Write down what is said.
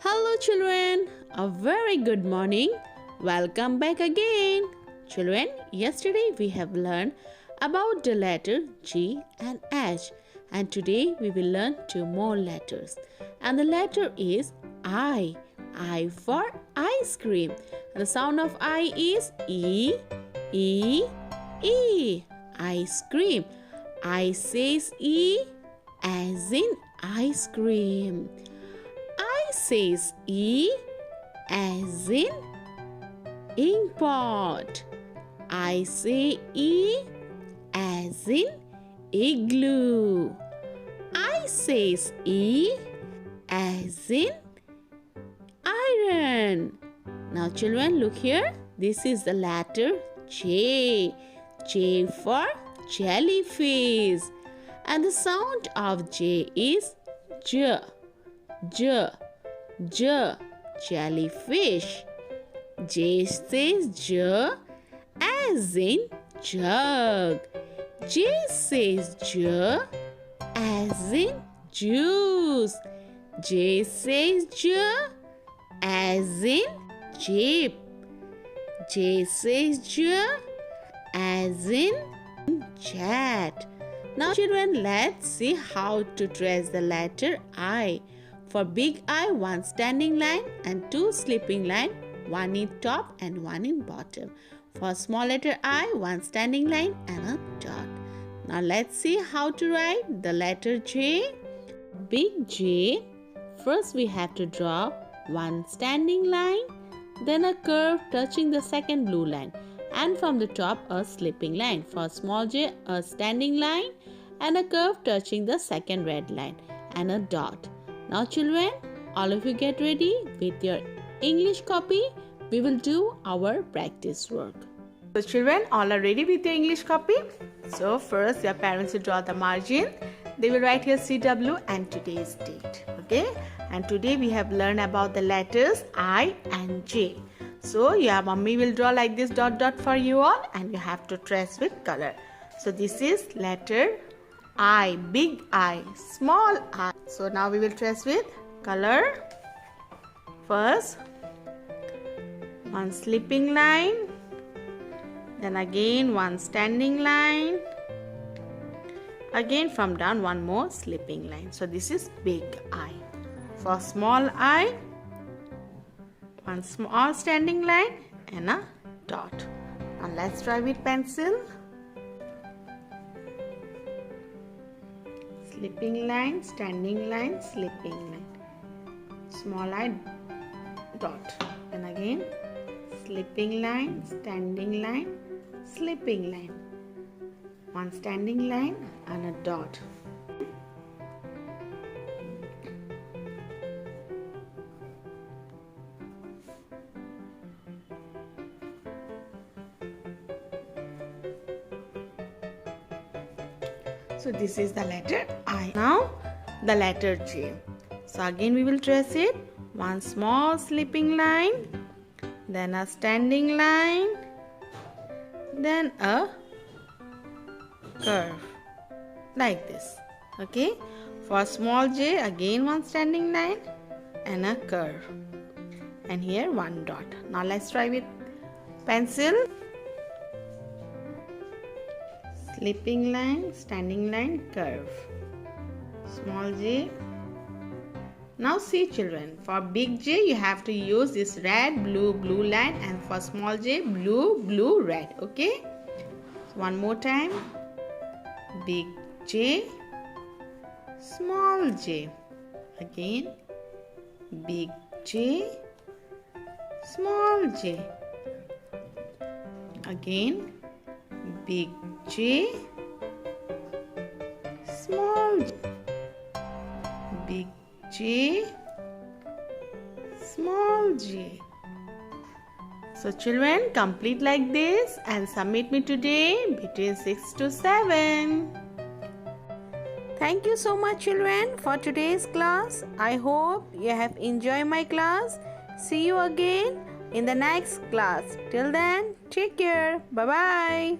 Hello children, a very good morning. Welcome back again. Children, yesterday we have learned about the letter G and H, and today we will learn two more letters. And the letter is I. I for ice cream. And the sound of I is E, E, E. Ice cream. I says E as in ice cream. I says E as in ink pot. I say E as in igloo. I says E as in iron. Now children, look here. This is the letter J. J for jellyfish. And the sound of J is J. J, J, jellyfish. J says J as in jug. J says J as in juice. J says J as in jeep. J says J as in jet. Now children, let's see how to trace the letter I. For big I, one standing line and two sleeping line, one in top and one in bottom. For small letter I, one standing line and a dot. Now let's see how to write the letter J. Big J, first we have to draw one standing line, then a curve touching the second blue line, and from the top a sleeping line. For small J, a standing line and a curve touching the second red line and a dot. Now children, all of you get ready with your English copy. We will do our practice work. So children, all are ready with your English copy. So first your parents will draw the margin. They will write here CW and today's date. Okay. And today we have learned about the letters I and J. So your mummy will draw like this dot dot for you all, and you have to trace with color. So this is letter I, big I, small I. So now we will trace with color. First, one sleeping line, then again one standing line, again from down one more sleeping line. So this is big I. For small I, one small standing line and a dot. Now let's try with pencil. Sleeping line, standing line, sleeping line. Small I, dot. And again, sleeping line, standing line, sleeping line. One standing line and a dot. So this is the letter I. Now the letter J. So again we will trace it. One small sleeping line, then a standing line, then a curve like this. Okay. For small J, again one standing line and a curve. And here one dot. Now let's try with pencil. Sleeping line, standing line, curve. Small J. Now see children, for big J you have to use this red, blue, blue line, and for small J, blue, blue, red. Okay? So one more time. Big J, small J. Again, big J, small J. Again, big J, small J, big J, small J. So children, complete like this and submit me today between 6 to 7. Thank you so much children for today's class. I hope you have enjoyed my class. See you again in the next class. Till then, take care. Bye-bye.